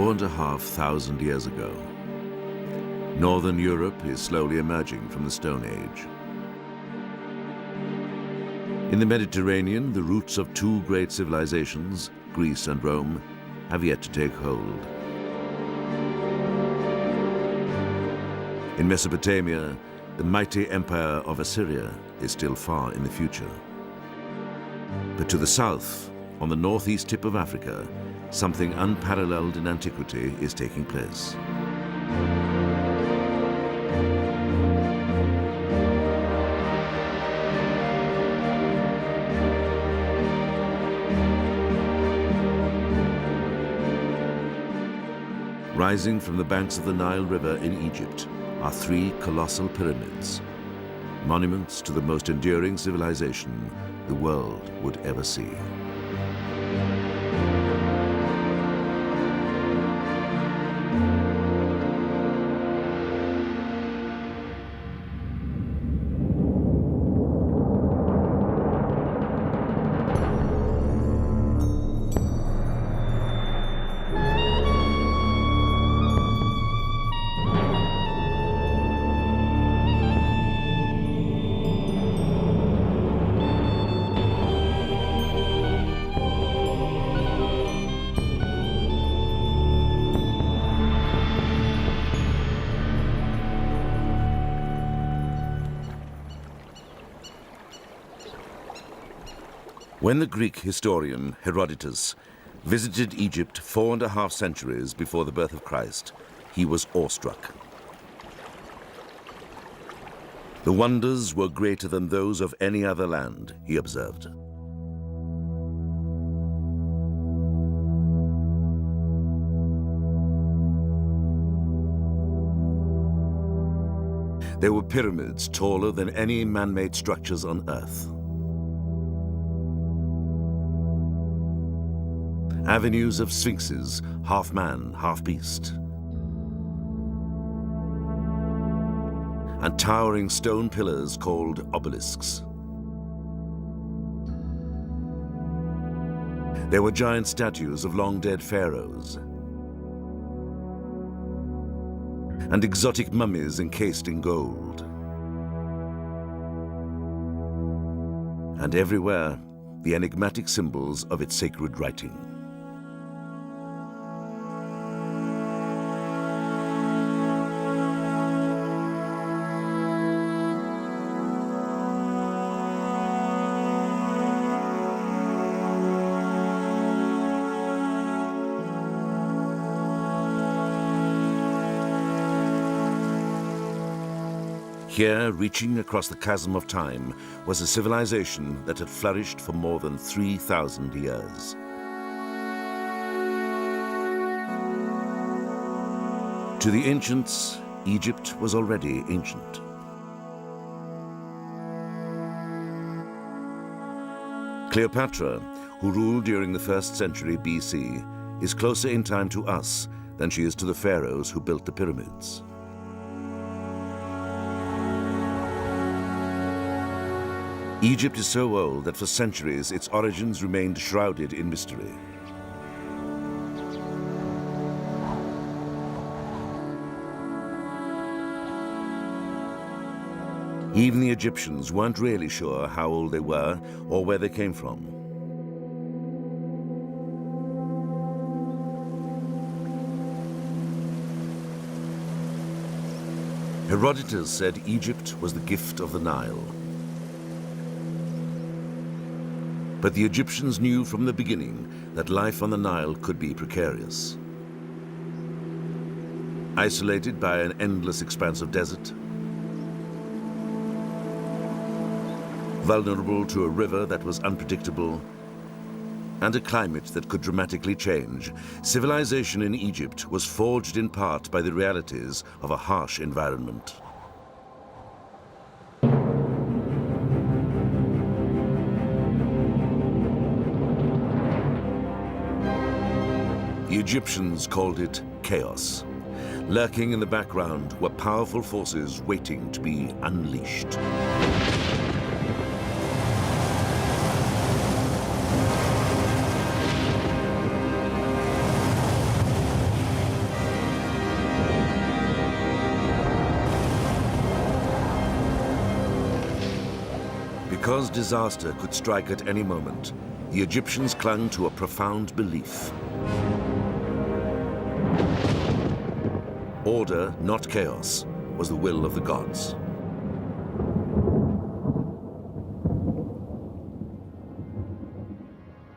4,500 years ago. Northern Europe is slowly emerging from the Stone Age. In the Mediterranean, the roots of two great civilizations, Greece and Rome, have yet to take hold. In Mesopotamia, the mighty empire of Assyria is still far in the future. But to the south, on the northeast tip of Africa, something unparalleled in antiquity is taking place. Rising from the banks of the Nile River in Egypt are three colossal pyramids, monuments to the most enduring civilization the world would ever see. When the Greek historian Herodotus visited Egypt 4.5 centuries before the birth of Christ, he was awestruck. The wonders were greater than those of any other land, he observed. There were pyramids taller than any man-made structures on Earth. Avenues of sphinxes, half man, half beast. And towering stone pillars called obelisks. There were giant statues of long-dead pharaohs. And exotic mummies encased in gold. And everywhere, the enigmatic symbols of its sacred writing. Here, reaching across the chasm of time, was a civilization that had flourished for more than 3,000 years. To the ancients, Egypt was already ancient. Cleopatra, who ruled during the 1st century BC, is closer in time to us than she is to the pharaohs who built the pyramids. Egypt is so old that for centuries its origins remained shrouded in mystery. Even the Egyptians weren't really sure how old they were or where they came from. Herodotus said Egypt was the gift of the Nile. But the Egyptians knew from the beginning that life on the Nile could be precarious. Isolated by an endless expanse of desert, vulnerable to a river that was unpredictable, and a climate that could dramatically change, civilization in Egypt was forged in part by the realities of a harsh environment. The Egyptians called it chaos. Lurking in the background were powerful forces waiting to be unleashed. Because disaster could strike at any moment, the Egyptians clung to a profound belief. Order, not chaos, was the will of the gods.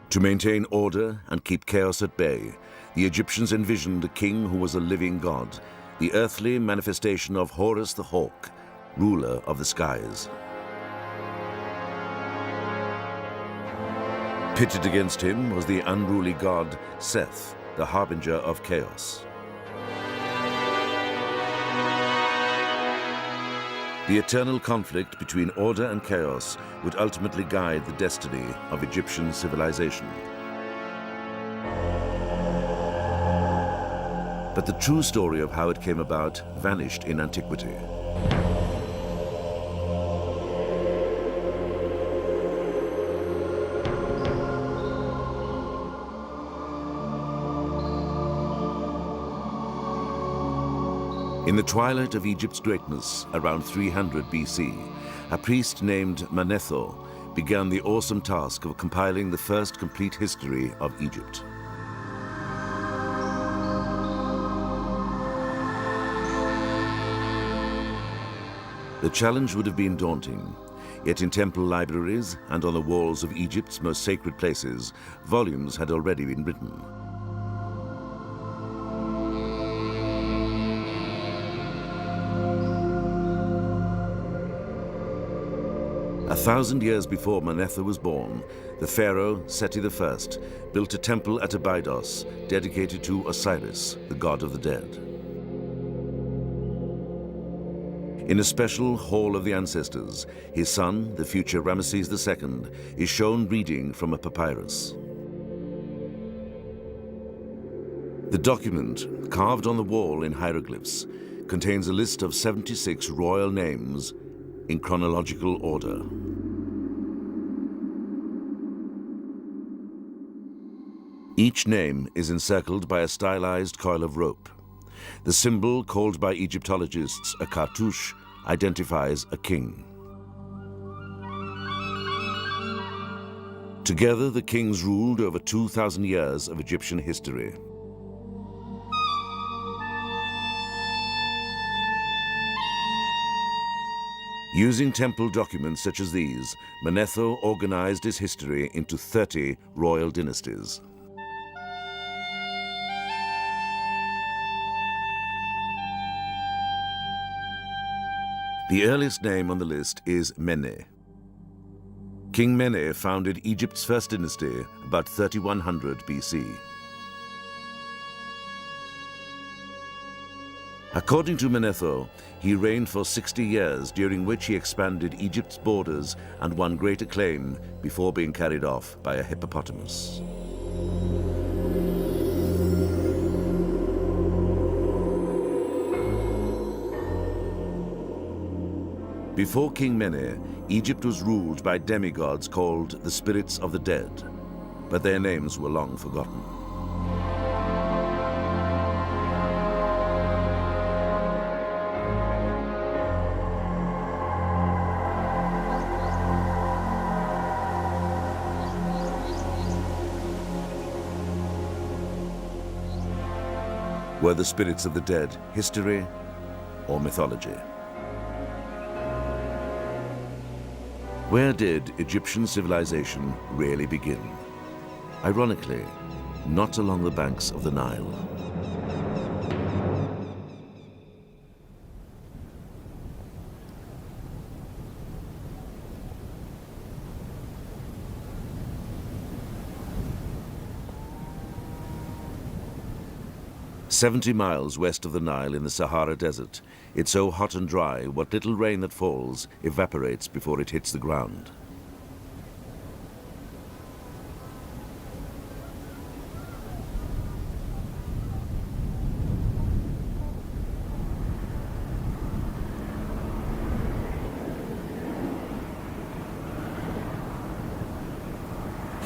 To maintain order and keep chaos at bay, the Egyptians envisioned a king who was a living god, the earthly manifestation of Horus the hawk, ruler of the skies. Pitted against him was the unruly god Seth, the harbinger of chaos. The eternal conflict between order and chaos would ultimately guide the destiny of Egyptian civilization. But the true story of how it came about vanished in antiquity. In the twilight of Egypt's greatness, around 300 BC, a priest named Manetho began the awesome task of compiling the first complete history of Egypt. The challenge would have been daunting, yet in temple libraries and on the walls of Egypt's most sacred places, volumes had already been written. A 1,000 years before Manetho was born, the pharaoh, Seti I, built a temple at Abydos dedicated to Osiris, the god of the dead. In a special Hall of the Ancestors, his son, the future Ramesses II, is shown reading from a papyrus. The document, carved on the wall in hieroglyphs, contains a list of 76 royal names in chronological order. Each name is encircled by a stylized coil of rope. The symbol, called by Egyptologists a cartouche, identifies a king. Together, the kings ruled over 2,000 years of Egyptian history. Using temple documents such as these, Manetho organized his history into 30 royal dynasties. The earliest name on the list is Mene. King Mene founded Egypt's first dynasty about 3100 BC. According to Manetho, he reigned for 60 years, during which he expanded Egypt's borders and won great acclaim before being carried off by a hippopotamus. Before King Mene, Egypt was ruled by demigods called the spirits of the dead, but their names were long forgotten. Were the spirits of the dead history or mythology? Where did Egyptian civilization really begin? Ironically, not along the banks of the Nile. "70 miles west of the Nile in the Sahara Desert, it's so hot and dry, what little rain that falls evaporates before it hits the ground.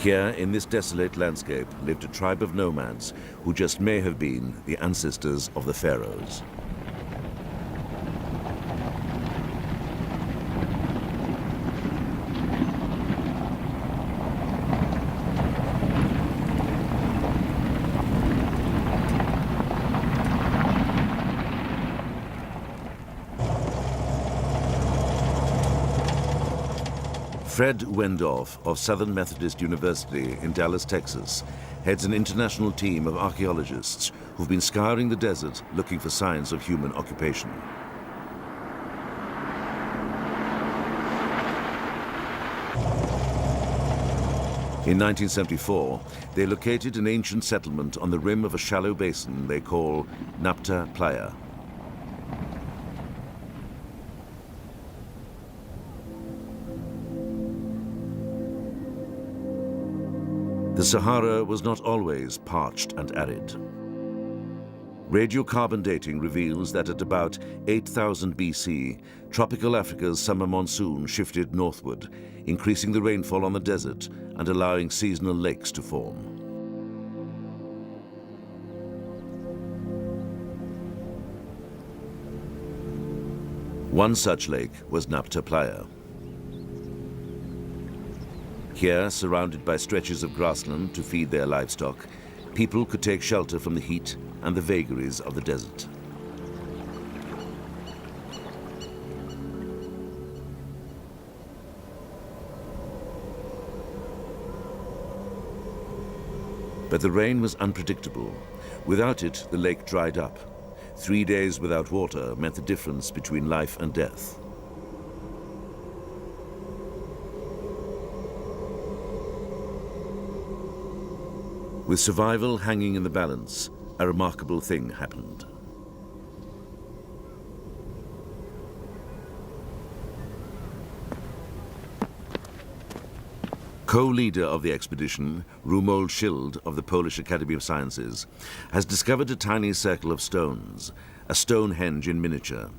Here, in this desolate landscape, lived a tribe of nomads who just may have been the ancestors of the pharaohs. Fred Wendorf of Southern Methodist University in Dallas, Texas, heads an international team of archaeologists who've been scouring the desert looking for signs of human occupation. In 1974, they located an ancient settlement on the rim of a shallow basin they call Nabta Playa. The Sahara was not always parched and arid. Radiocarbon dating reveals that at about 8000 BC, tropical Africa's summer monsoon shifted northward, increasing the rainfall on the desert and allowing seasonal lakes to form. One such lake was Nabta Playa. Here, surrounded by stretches of grassland to feed their livestock, people could take shelter from the heat and the vagaries of the desert. But the rain was unpredictable. Without it, the lake dried up. 3 days without water meant the difference between life and death. With survival hanging in the balance, a remarkable thing happened. Co-leader of the expedition, Romuald Schild of the Polish Academy of Sciences, has discovered a tiny circle of stones, a Stonehenge in miniature,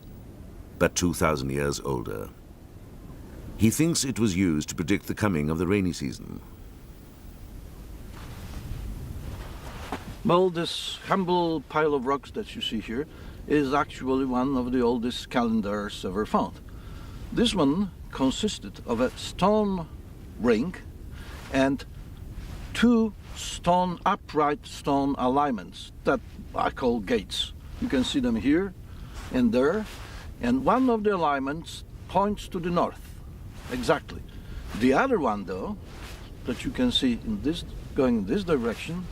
but 2,000 years older. He thinks it was used to predict the coming of the rainy season. Well, this humble pile of rocks that you see here is actually one of the oldest calendars ever found. This one consisted of a stone ring and two upright stone alignments that I call gates. You can see them here and there, and one of the alignments points to the north, exactly. The other one, though, that you can see in this, going in this direction,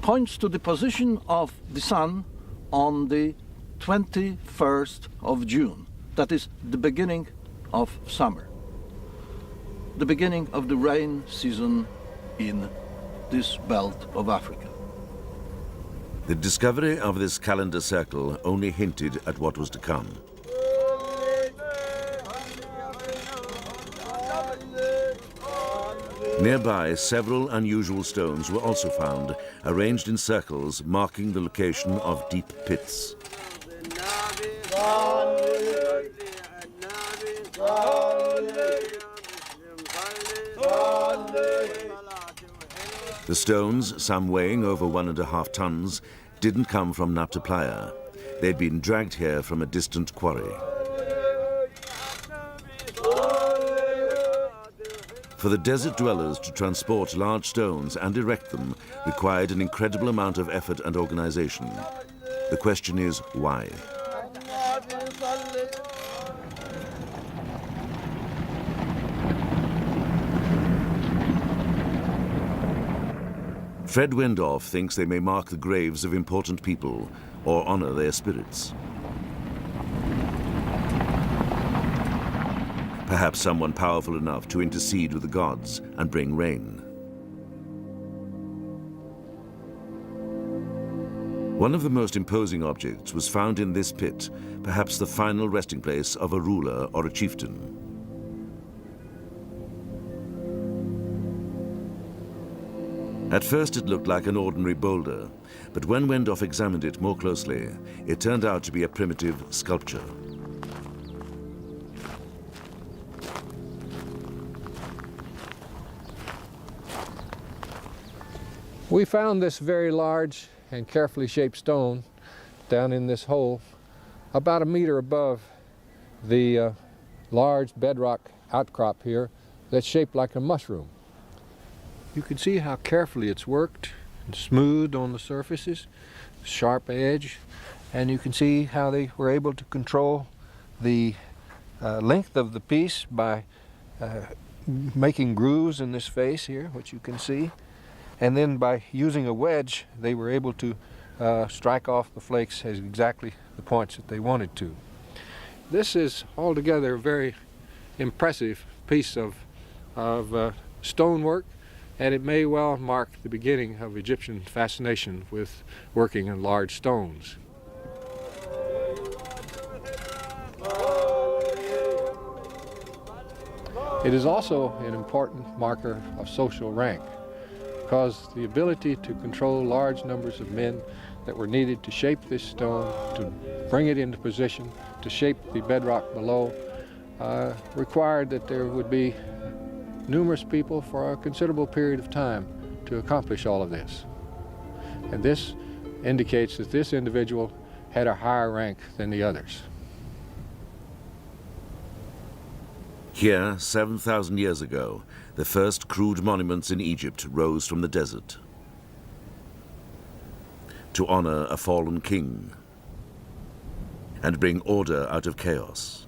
points to the position of the sun on the 21st of June. That is the beginning of summer, the beginning of the rain season in this belt of Africa. The discovery of this calendar circle only hinted at what was to come. Nearby, several unusual stones were also found, arranged in circles marking the location of deep pits. The stones, some weighing over 1.5 tons, didn't come from Nabta Playa. They'd been dragged here from a distant quarry. For the desert dwellers to transport large stones and erect them required an incredible amount of effort and organization. The question is, why? Fred Wendorf thinks they may mark the graves of important people or honor their spirits. Perhaps someone powerful enough to intercede with the gods and bring rain. One of the most imposing objects was found in this pit, perhaps the final resting place of a ruler or a chieftain. At first it looked like an ordinary boulder, but when Wendorf examined it more closely, it turned out to be a primitive sculpture. We found this very large and carefully shaped stone down in this hole, about 1 meter above the large bedrock outcrop here that's shaped like a mushroom. You can see how carefully it's worked and smoothed on the surfaces, sharp edge, and you can see how they were able to control the length of the piece by making grooves in this face here, which you can see. And then by using a wedge, they were able to strike off the flakes at exactly the points that they wanted to. This is altogether a very impressive piece of stonework, and it may well mark the beginning of Egyptian fascination with working in large stones. It is also an important marker of social rank, because the ability to control large numbers of men that were needed to shape this stone, to bring it into position, to shape the bedrock below, required that there would be numerous people for a considerable period of time to accomplish all of this. And this indicates that this individual had a higher rank than the others. Here, 7,000 years ago, the first crude monuments in Egypt rose from the desert to honor a fallen king and bring order out of chaos.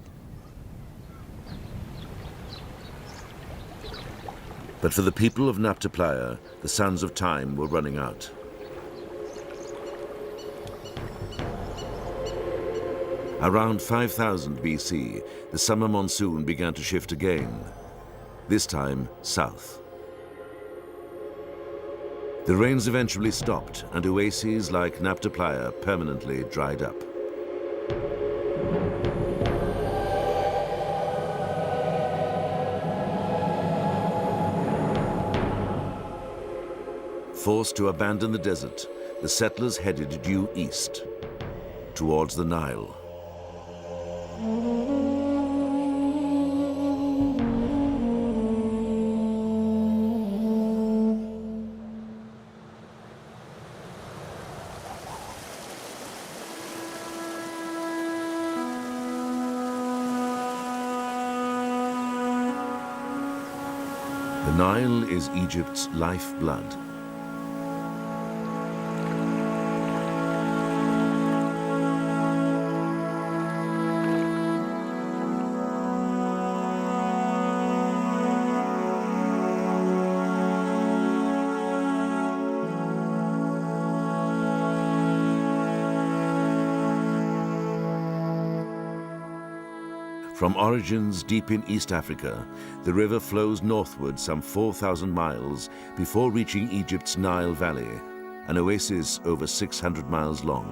But for the people of Nabta Playa, the sands of time were running out. Around 5000 BC, the summer monsoon began to shift again, this time south. The rains eventually stopped, and oases like Nabta Playa permanently dried up. Forced to abandon the desert, the settlers headed due east, towards the Nile. The Nile is Egypt's lifeblood. From origins deep in East Africa, the river flows northward some 4,000 miles before reaching Egypt's Nile Valley, an oasis over 600 miles long.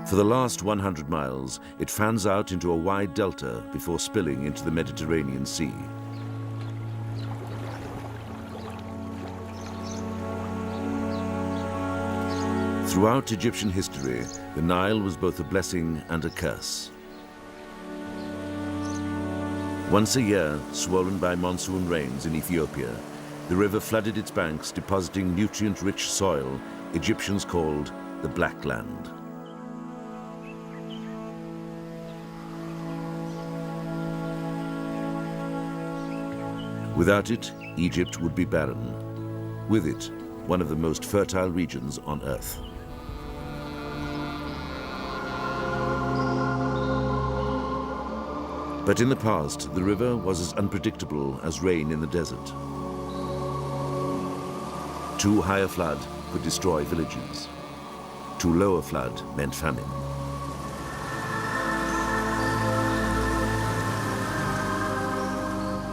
For the last 100 miles, it fans out into a wide delta before spilling into the Mediterranean Sea. Throughout Egyptian history, the Nile was both a blessing and a curse. Once a year, swollen by monsoon rains in Ethiopia, the river flooded its banks, depositing nutrient-rich soil Egyptians called the Black Land. Without it, Egypt would be barren. With it, one of the most fertile regions on Earth. But in the past, the river was as unpredictable as rain in the desert. Too high a flood could destroy villages. Too low a flood meant famine.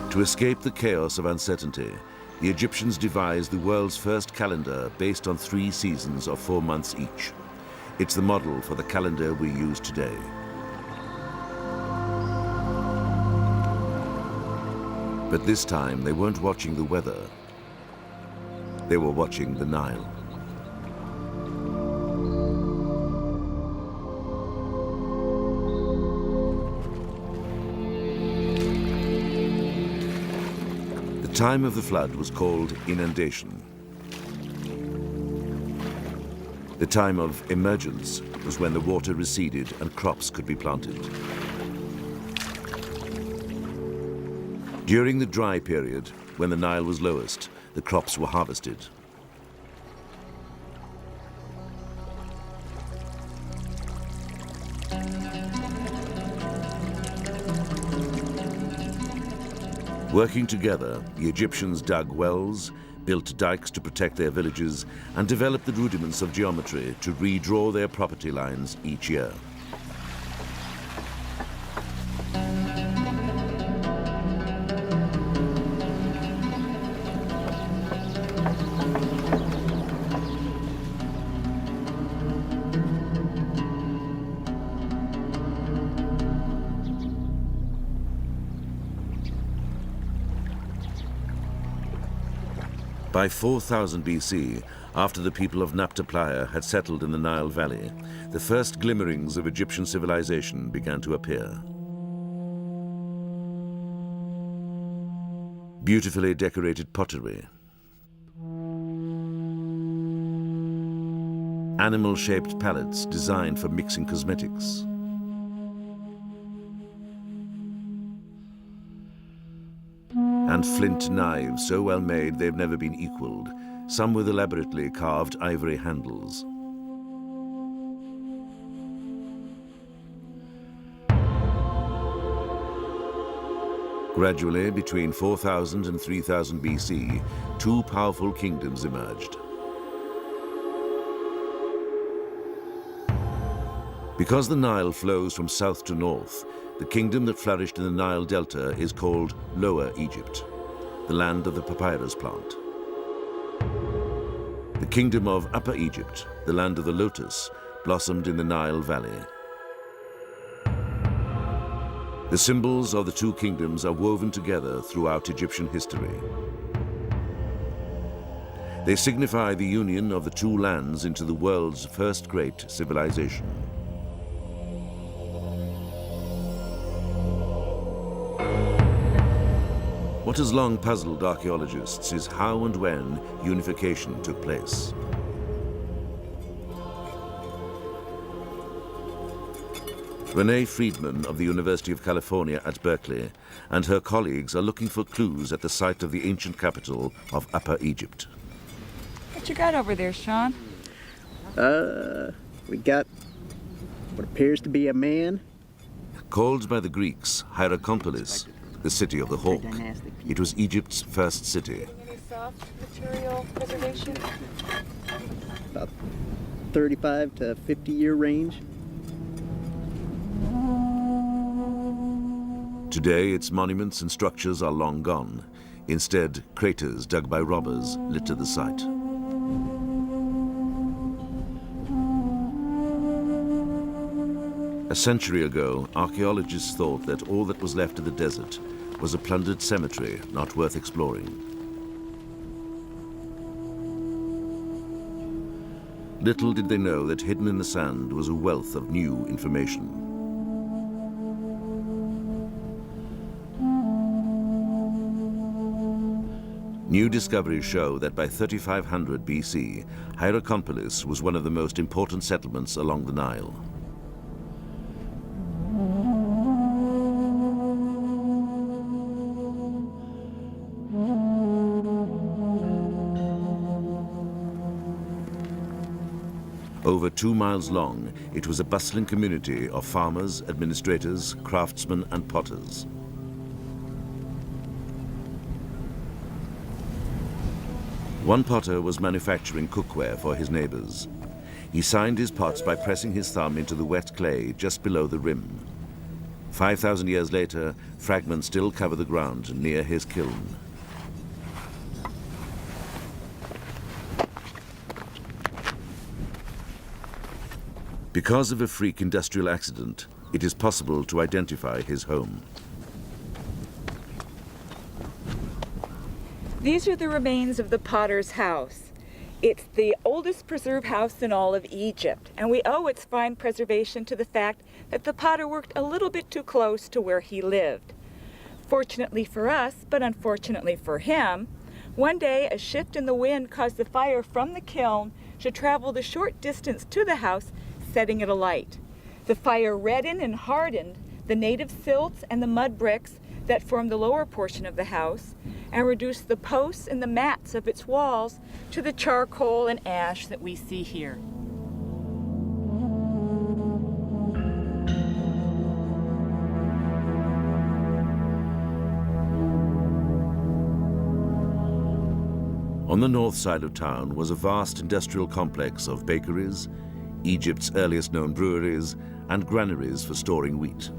To escape the chaos of uncertainty, the Egyptians devised the world's first calendar based on 3 seasons of 4 months each. It's the model for the calendar we use today. But this time, they weren't watching the weather. They were watching the Nile. The time of the flood was called inundation. The time of emergence was when the water receded and crops could be planted. During the dry period, when the Nile was lowest, the crops were harvested. Working together, the Egyptians dug wells, built dikes to protect their villages, and developed the rudiments of geometry to redraw their property lines each year. By 4000 BC, after the people of Nabta Playa had settled in the Nile Valley, the first glimmerings of Egyptian civilization began to appear. Beautifully decorated pottery, animal-shaped palettes designed for mixing cosmetics, and flint knives so well made they've never been equaled, some with elaborately carved ivory handles. Gradually, between 4000 and 3000 BC, two powerful kingdoms emerged. Because the Nile flows from south to north, the kingdom that flourished in the Nile Delta is called Lower Egypt, the land of the papyrus plant. The kingdom of Upper Egypt, the land of the lotus, blossomed in the Nile Valley. The symbols of the two kingdoms are woven together throughout Egyptian history. They signify the union of the two lands into the world's first great civilization. What has long puzzled archaeologists is how and when unification took place. Renee Friedman of the University of California at Berkeley and her colleagues are looking for clues at the site of the ancient capital of Upper Egypt. What you got over there, Sean? We got what appears to be a man. Called by the Greeks Hierakonpolis, the city of the hawk, it was Egypt's first city. Any soft material preservation? About 35 to 50-year range. Today, its monuments and structures are long gone. Instead, craters dug by robbers litter the site. A century ago, archaeologists thought that all that was left of the desert was a plundered cemetery not worth exploring. Little did they know that hidden in the sand was a wealth of new information. New discoveries show that by 3500 BC, Hierakonpolis was one of the most important settlements along the Nile. Over 2 miles long, it was a bustling community of farmers, administrators, craftsmen, and potters. One potter was manufacturing cookware for his neighbors. He signed his pots by pressing his thumb into the wet clay just below the rim. 5,000 years later, fragments still cover the ground near his kiln. Because of a freak industrial accident, it is possible to identify his home. These are the remains of the potter's house. It's the oldest preserved house in all of Egypt, and we owe its fine preservation to the fact that the potter worked a little bit too close to where he lived. Fortunately for us, but unfortunately for him, one day a shift in the wind caused the fire from the kiln to travel the short distance to the house, setting it alight. The fire reddened and hardened the native silts and the mud bricks that formed the lower portion of the house, and reduced the posts and the mats of its walls to the charcoal and ash that we see here. On the north side of town was a vast industrial complex of bakeries, Egypt's earliest known breweries, and granaries for storing wheat.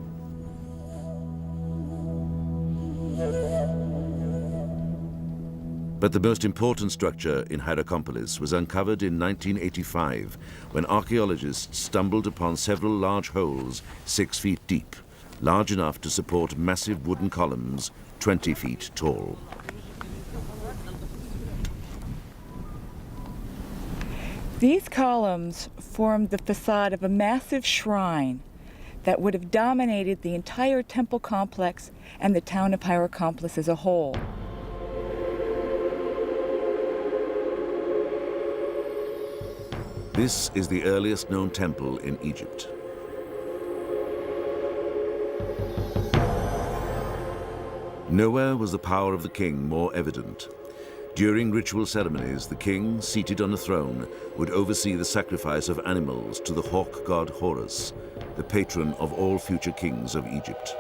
But the most important structure in Hierakonpolis was uncovered in 1985 when archaeologists stumbled upon several large holes 6 feet deep, large enough to support massive wooden columns 20 feet tall. These columns formed the facade of a massive shrine that would have dominated the entire temple complex and the town of Hierakonpolis as a whole. This is the earliest known temple in Egypt. Nowhere was the power of the king more evident. During ritual ceremonies, the king, seated on a throne, would oversee the sacrifice of animals to the hawk god Horus, the patron of all future kings of Egypt.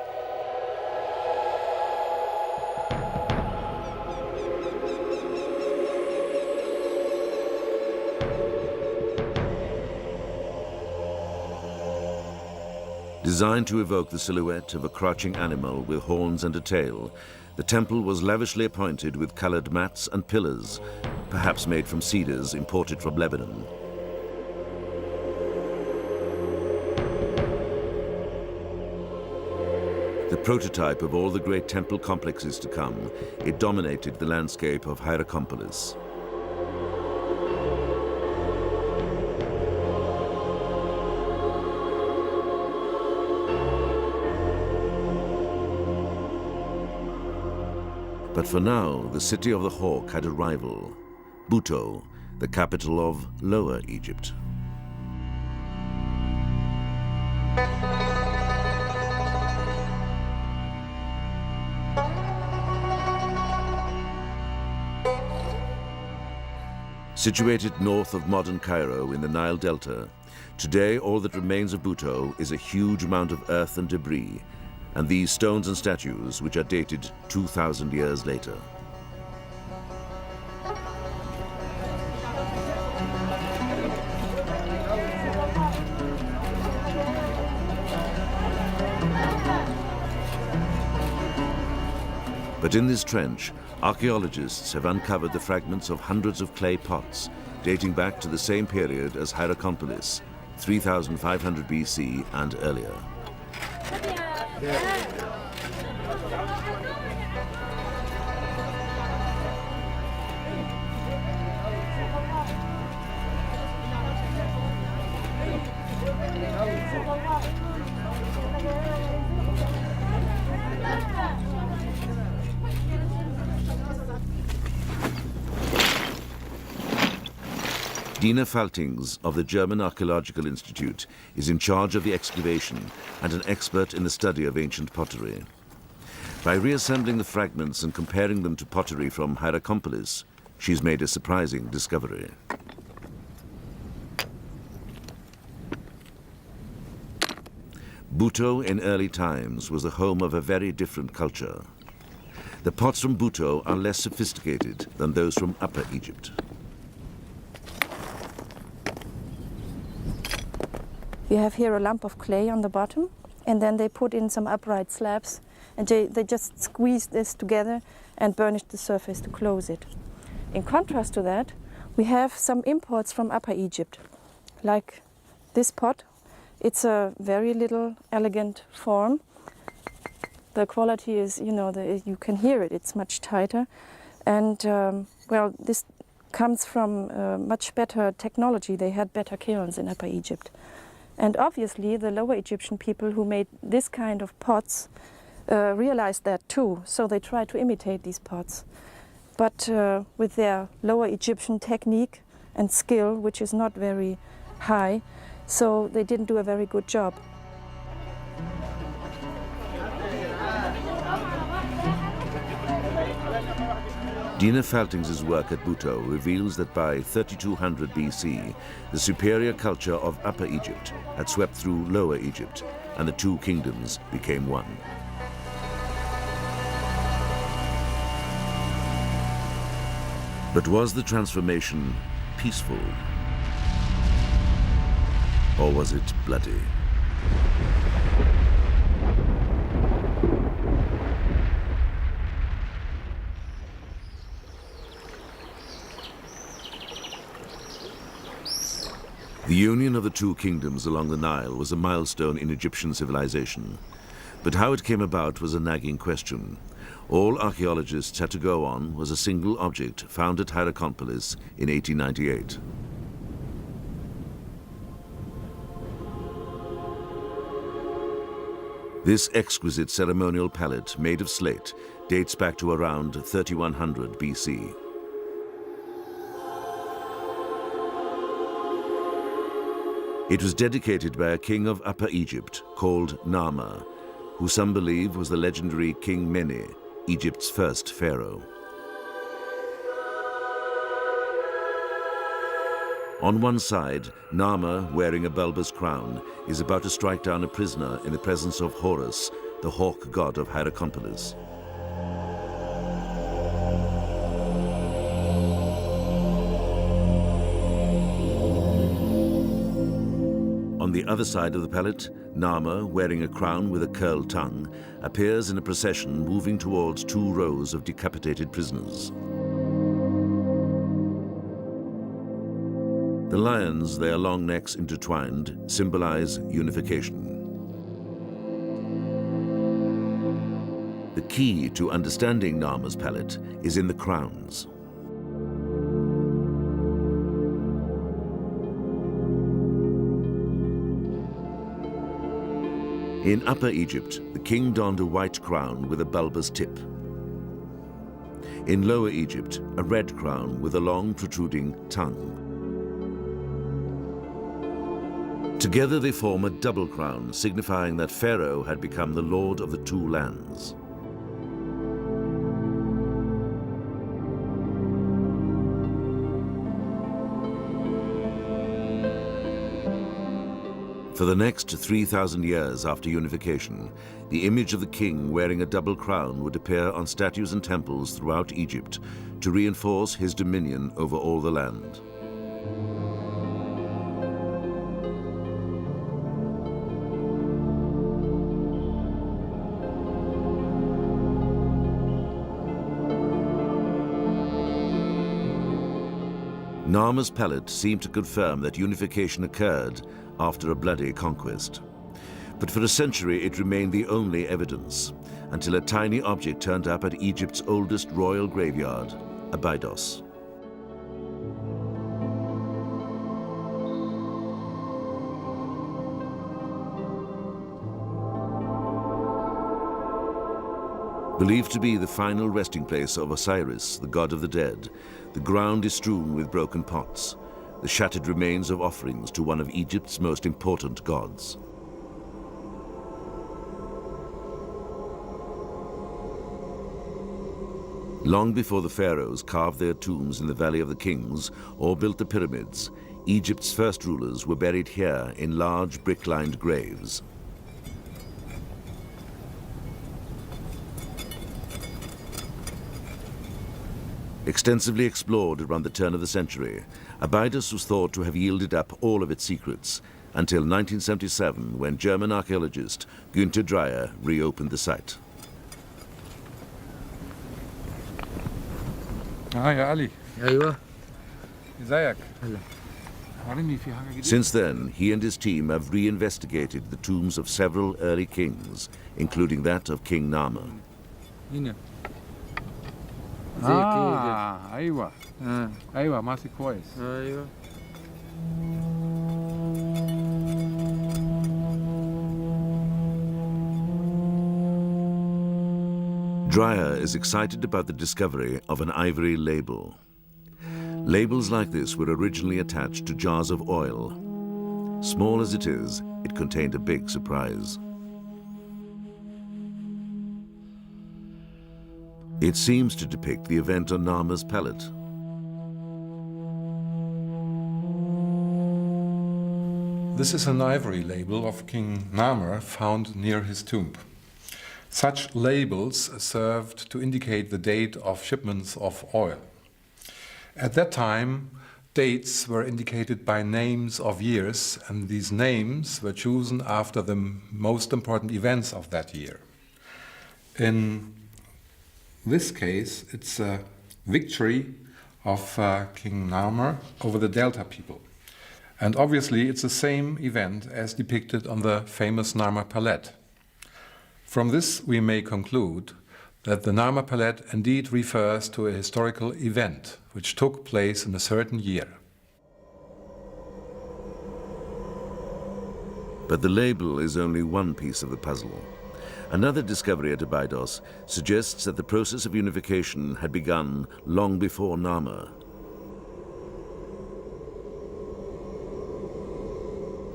Designed to evoke the silhouette of a crouching animal with horns and a tail, the temple was lavishly appointed with colored mats and pillars, perhaps made from cedars imported from Lebanon. The prototype of all the great temple complexes to come, it dominated the landscape of Hierakonpolis. But for now, the city of the hawk had a rival, Buto, the capital of Lower Egypt. Situated north of modern Cairo in the Nile Delta, today all that remains of Buto is a huge mound of earth and debris, and these stones and statues, which are dated 2,000 years later. But in this trench, archaeologists have uncovered the fragments of hundreds of clay pots dating back to the same period as Hierakonpolis, 3,500 BC and earlier. Dina Faltings of the German Archaeological Institute is in charge of the excavation and an expert in the study of ancient pottery. By reassembling the fragments and comparing them to pottery from Hierakonpolis, she's made a surprising discovery. Buto in early times was the home of a very different culture. The pots from Buto are less sophisticated than those from Upper Egypt. You have here a lump of clay on the bottom, and then they put in some upright slabs, and they just squeeze this together and burnish the surface to close it. In contrast to that, we have some imports from Upper Egypt, like this pot. It's a very little elegant form. The quality is, you can hear it, it's much tighter. And well, this comes from much better technology. They had better kilns in Upper Egypt. And obviously the Lower Egyptian people who made this kind of pots realized that too, so they tried to imitate these pots. But with their Lower Egyptian technique and skill, which is not very high, so they didn't do a very good job. Dina Faltings' work at Buto reveals that by 3200 BC, the superior culture of Upper Egypt had swept through Lower Egypt, and the two kingdoms became one. But was the transformation peaceful? Or was it bloody? The union of the two kingdoms along the Nile was a milestone in Egyptian civilization. But how it came about was a nagging question. All archaeologists had to go on was a single object found at Hierakonpolis in 1898. This exquisite ceremonial pallet, made of slate, dates back to around 3100 BC. It was dedicated by a king of Upper Egypt called Narmer, who some believe was the legendary King Mene, Egypt's first pharaoh. On one side, Narmer, wearing a bulbous crown, is about to strike down a prisoner in the presence of Horus, the hawk god of Hierakonpolis. On the other side of the pallet, Narmer, wearing a crown with a curled tongue, appears in a procession moving towards two rows of decapitated prisoners. The lions, their long necks intertwined, symbolize unification. The key to understanding Narmer's pallet is in the crowns. In Upper Egypt, the king donned a white crown with a bulbous tip. In Lower Egypt, a red crown with a long protruding tongue. Together they form a double crown, signifying that Pharaoh had become the lord of the two lands. For the next 3,000 years after unification, the image of the king wearing a double crown would appear on statues and temples throughout Egypt to reinforce his dominion over all the land. Narmer's pallet seemed to confirm that unification occurred after a bloody conquest. But for a century it remained the only evidence, until a tiny object turned up at Egypt's oldest royal graveyard, Abydos. Believed to be the final resting place of Osiris, the god of the dead, the ground is strewn with broken pots, the shattered remains of offerings to one of Egypt's most important gods. Long before the pharaohs carved their tombs in the Valley of the Kings or built the pyramids, Egypt's first rulers were buried here in large brick-lined graves. Extensively explored around the turn of the century, Abydos was thought to have yielded up all of its secrets until 1977, when German archaeologist Günter Dreyer reopened the site. يا علي. ايوه ازيك؟ Since then, he and his team have reinvestigated the tombs of several early kings, including that of King Narmer. هنا. زي كده. ايوه. ايوه ماسك كويس. ايوه Dreyer is excited about the discovery of an ivory label. Labels like this were originally attached to jars of oil. Small as it is, it contained a big surprise. It seems to depict the event on Narmer's pallet. This is an ivory label of King Narmer found near his tomb. Such labels served to indicate the date of shipments of oil. At that time, dates were indicated by names of years, and these names were chosen after the most important events of that year. In this case, it's a victory of King Narmer over the Delta people. And obviously, it's the same event as depicted on the famous Narmer Palette. From this, we may conclude that the Narmer Palette indeed refers to a historical event which took place in a certain year. But the label is only one piece of the puzzle. Another discovery at Abydos suggests that the process of unification had begun long before Narmer.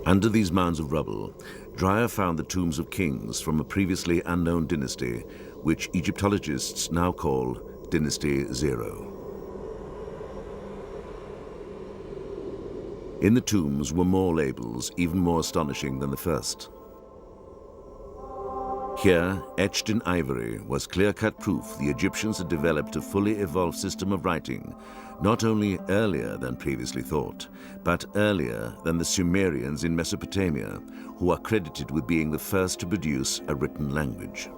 Under these mounds of rubble, Dreyer found the tombs of kings from a previously unknown dynasty, which Egyptologists now call Dynasty Zero. In the tombs were more labels, even more astonishing than the first. Here, etched in ivory, was clear-cut proof the Egyptians had developed a fully evolved system of writing, not only earlier than previously thought, but earlier than the Sumerians in Mesopotamia, who are credited with being the first to produce a written language.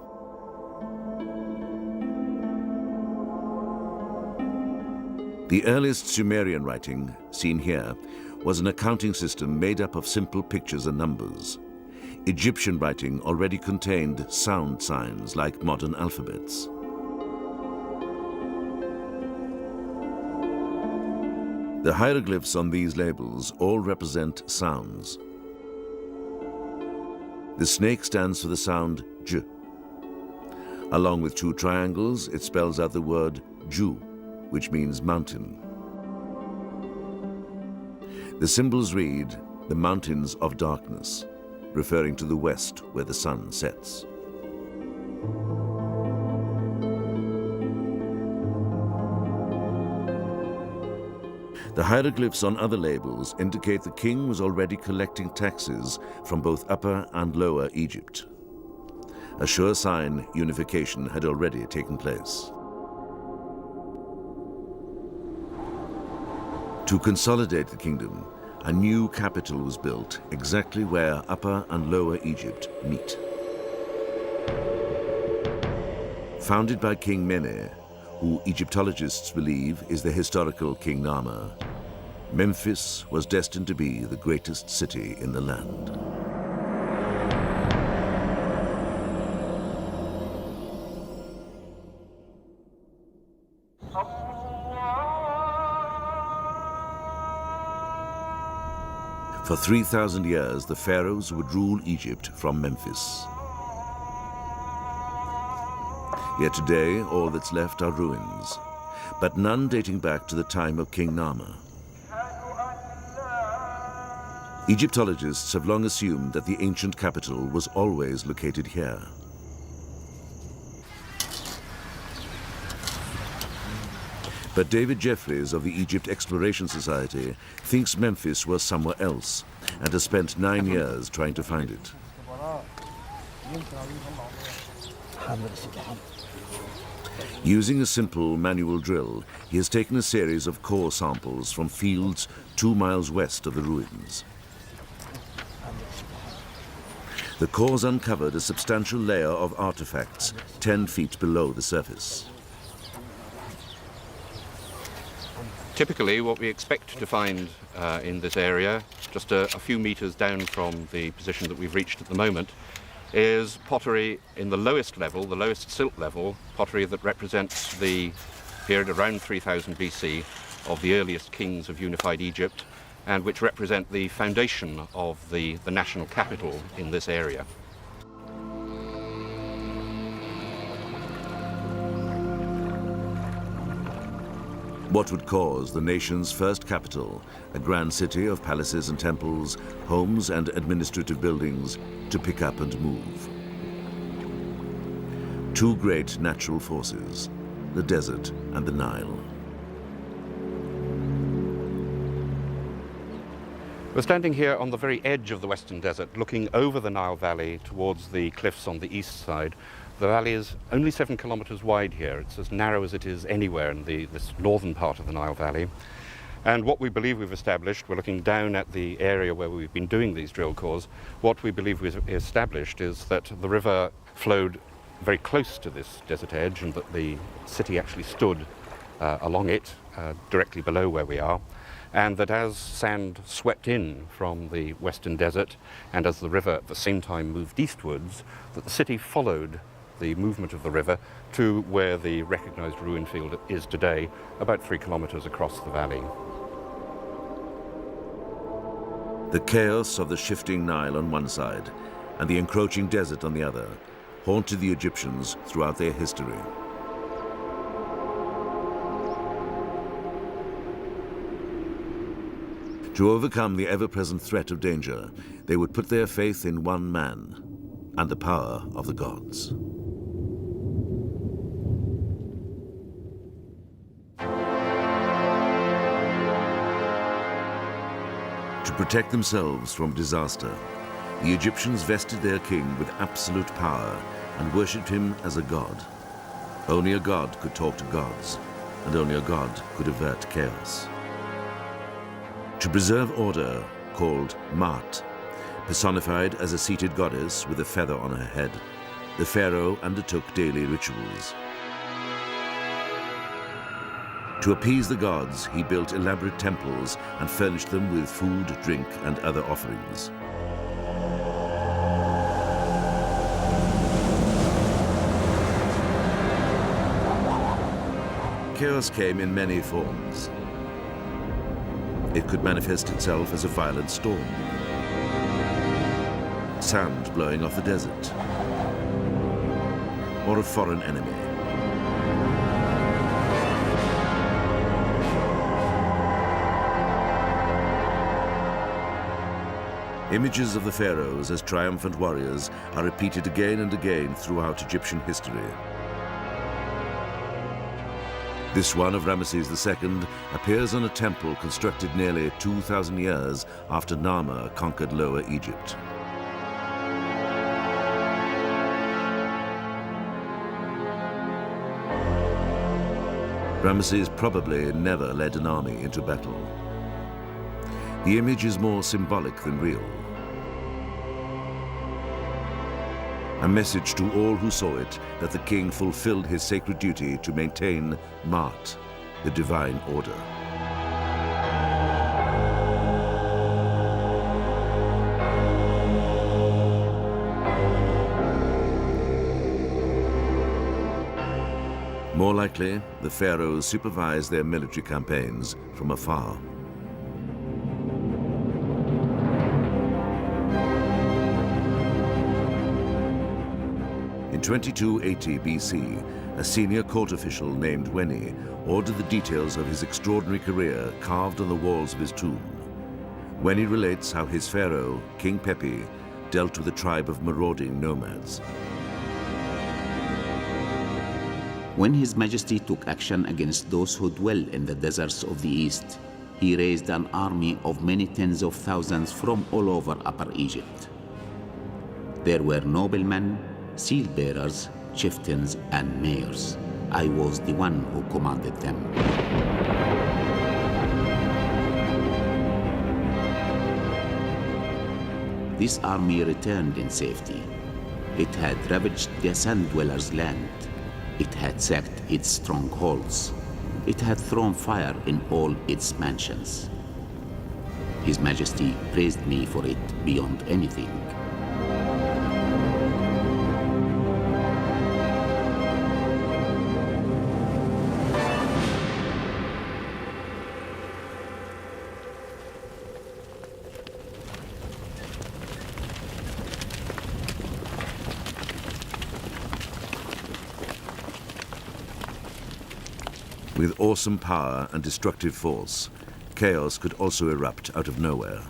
The earliest Sumerian writing, seen here, was an accounting system made up of simple pictures and numbers. Egyptian writing already contained sound signs like modern alphabets. The hieroglyphs on these labels all represent sounds. The snake stands for the sound J. Along with two triangles, it spells out the word Ju, which means mountain. The symbols read, the mountains of darkness, referring to the west where the sun sets. The hieroglyphs on other labels indicate the king was already collecting taxes from both Upper and Lower Egypt. A sure sign unification had already taken place. To consolidate the kingdom, a new capital was built exactly where Upper and Lower Egypt meet. Founded by King Mene, who Egyptologists believe is the historical King Narmer, Memphis was destined to be the greatest city in the land. For 3,000 years, the pharaohs would rule Egypt from Memphis. Yet today, all that's left are ruins, but none dating back to the time of King Narmer. Egyptologists have long assumed that the ancient capital was always located here. But David Jeffries of the Egypt Exploration Society thinks Memphis was somewhere else and has spent 9 years trying to find it. Using a simple manual drill, he has taken a series of core samples from fields 2 miles west of the ruins. The cores uncovered a substantial layer of artifacts 10 feet below the surface. Typically, what we expect to find in this area, just a few meters down from the position that we've reached at the moment, is pottery in the lowest level, the lowest silt level, pottery that represents the period around 3000 BC of the earliest kings of unified Egypt, and which represent the foundation of the national capital in this area. What would cause the nation's first capital, a grand city of palaces and temples, homes and administrative buildings, to pick up and move? Two great natural forces, the desert and the Nile. We're standing here on the very edge of the Western Desert, looking over the Nile Valley towards the cliffs on the east side, The valley is only 7 kilometers wide here. It's as narrow as it is anywhere in this northern part of the Nile Valley. And what we believe we've established, we're looking down at the area where we've been doing these drill cores, what we believe we've established is that the river flowed very close to this desert edge and that the city actually stood along it, directly below where we are, and that as sand swept in from the western desert and as the river at the same time moved eastwards, that the city followed the movement of the river to where the recognized ruin field is today, about 3 kilometers across the valley. The chaos of the shifting Nile on one side and the encroaching desert on the other haunted the Egyptians throughout their history. To overcome the ever-present threat of danger, they would put their faith in one man and the power of the gods. To protect themselves from disaster, the Egyptians vested their king with absolute power and worshipped him as a god. Only a god could talk to gods, and only a god could avert chaos. To preserve order, called Maat, personified as a seated goddess with a feather on her head, the pharaoh undertook daily rituals. To appease the gods, he built elaborate temples and furnished them with food, drink, and other offerings. Chaos came in many forms. It could manifest itself as a violent storm, sand blowing off the desert, or a foreign enemy. Images of the pharaohs as triumphant warriors are repeated again and again throughout Egyptian history. This one of Ramesses II appears on a temple constructed nearly 2,000 years after Narmer conquered Lower Egypt. Ramesses probably never led an army into battle. The image is more symbolic than real. A message to all who saw it that the king fulfilled his sacred duty to maintain Maat, the divine order. More likely, the pharaohs supervised their military campaigns from afar. In 2280 BC, a senior court official named Weni ordered the details of his extraordinary career carved on the walls of his tomb. Weni relates how his pharaoh, King Pepi, dealt with a tribe of marauding nomads. When His Majesty took action against those who dwell in the deserts of the East, he raised an army of many tens of thousands from all over Upper Egypt. There were noblemen, seal bearers, chieftains, and mayors. I was the one who commanded them. This army returned in safety. It had ravaged the sand dwellers' land. It had sacked its strongholds. It had thrown fire in all its mansions. His Majesty praised me for it beyond anything. With awesome power and destructive force, chaos could also erupt out of nowhere.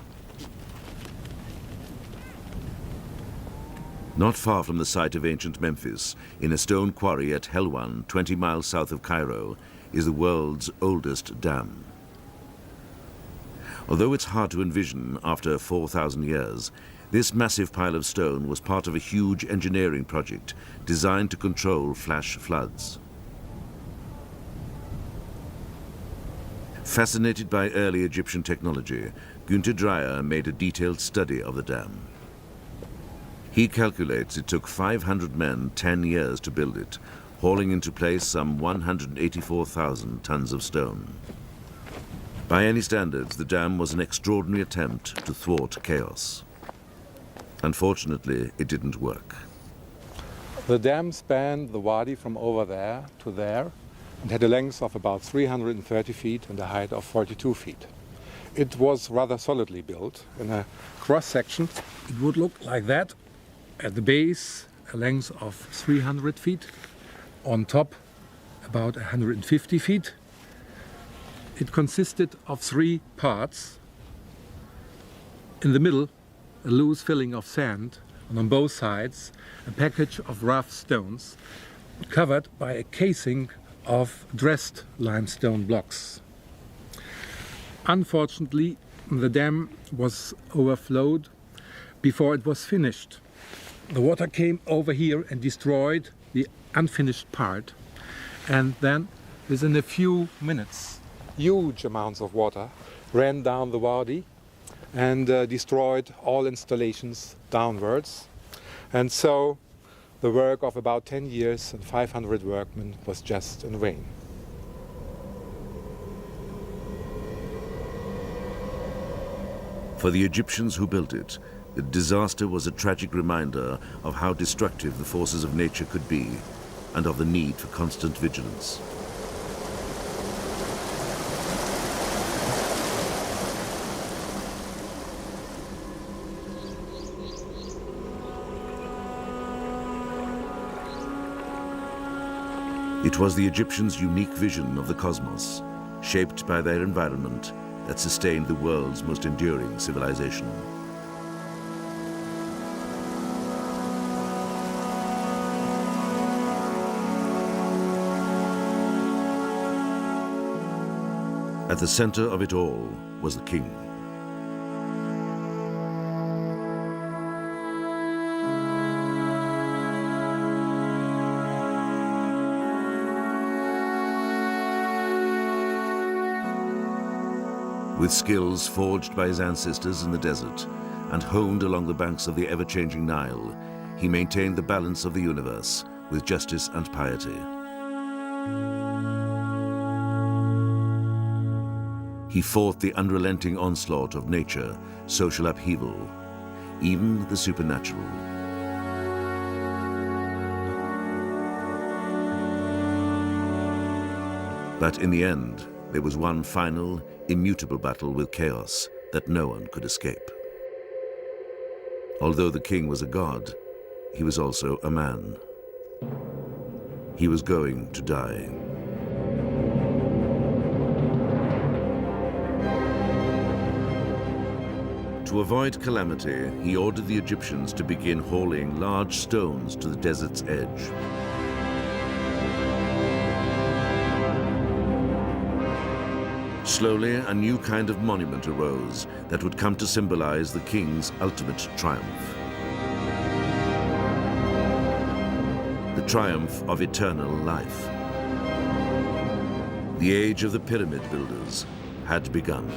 Not far from the site of ancient Memphis, in a stone quarry at Helwan, 20 miles south of Cairo, is the world's oldest dam. Although it's hard to envision after 4,000 years, this massive pile of stone was part of a huge engineering project designed to control flash floods. Fascinated by early Egyptian technology, Günter Dreyer made a detailed study of the dam. He calculates it took 500 men 10 years to build it, hauling into place some 184,000 tons of stone. By any standards, the dam was an extraordinary attempt to thwart chaos. Unfortunately, it didn't work. The dam spanned the wadi from over there to there and had a length of about 330 feet and a height of 42 feet. It was rather solidly built. In a cross-section, it would look like that. At the base, a length of 300 feet. On top, about 150 feet. It consisted of 3 parts. In the middle, a loose filling of sand, and on both sides, a package of rough stones, covered by a casing of dressed limestone blocks. Unfortunately, the dam was overflowed before it was finished. The water came over here and destroyed the unfinished part, and then within a few minutes, huge amounts of water ran down the wadi and destroyed all installations downwards. And so the work of about 10 years and 500 workmen was just in vain. For the Egyptians who built it, the disaster was a tragic reminder of how destructive the forces of nature could be and of the need for constant vigilance. It was the Egyptians' unique vision of the cosmos, shaped by their environment, that sustained the world's most enduring civilization. At the center of it all was the king. With skills forged by his ancestors in the desert and honed along the banks of the ever-changing Nile, he maintained the balance of the universe with justice and piety. He fought the unrelenting onslaught of nature, social upheaval, even the supernatural. But in the end, there was one final, immutable battle with chaos that no one could escape. Although the king was a god, he was also a man. He was going to die. To avoid calamity, he ordered the Egyptians to begin hauling large stones to the desert's edge. Slowly, a new kind of monument arose that would come to symbolize the king's ultimate triumph. The triumph of eternal life. The age of the pyramid builders had begun.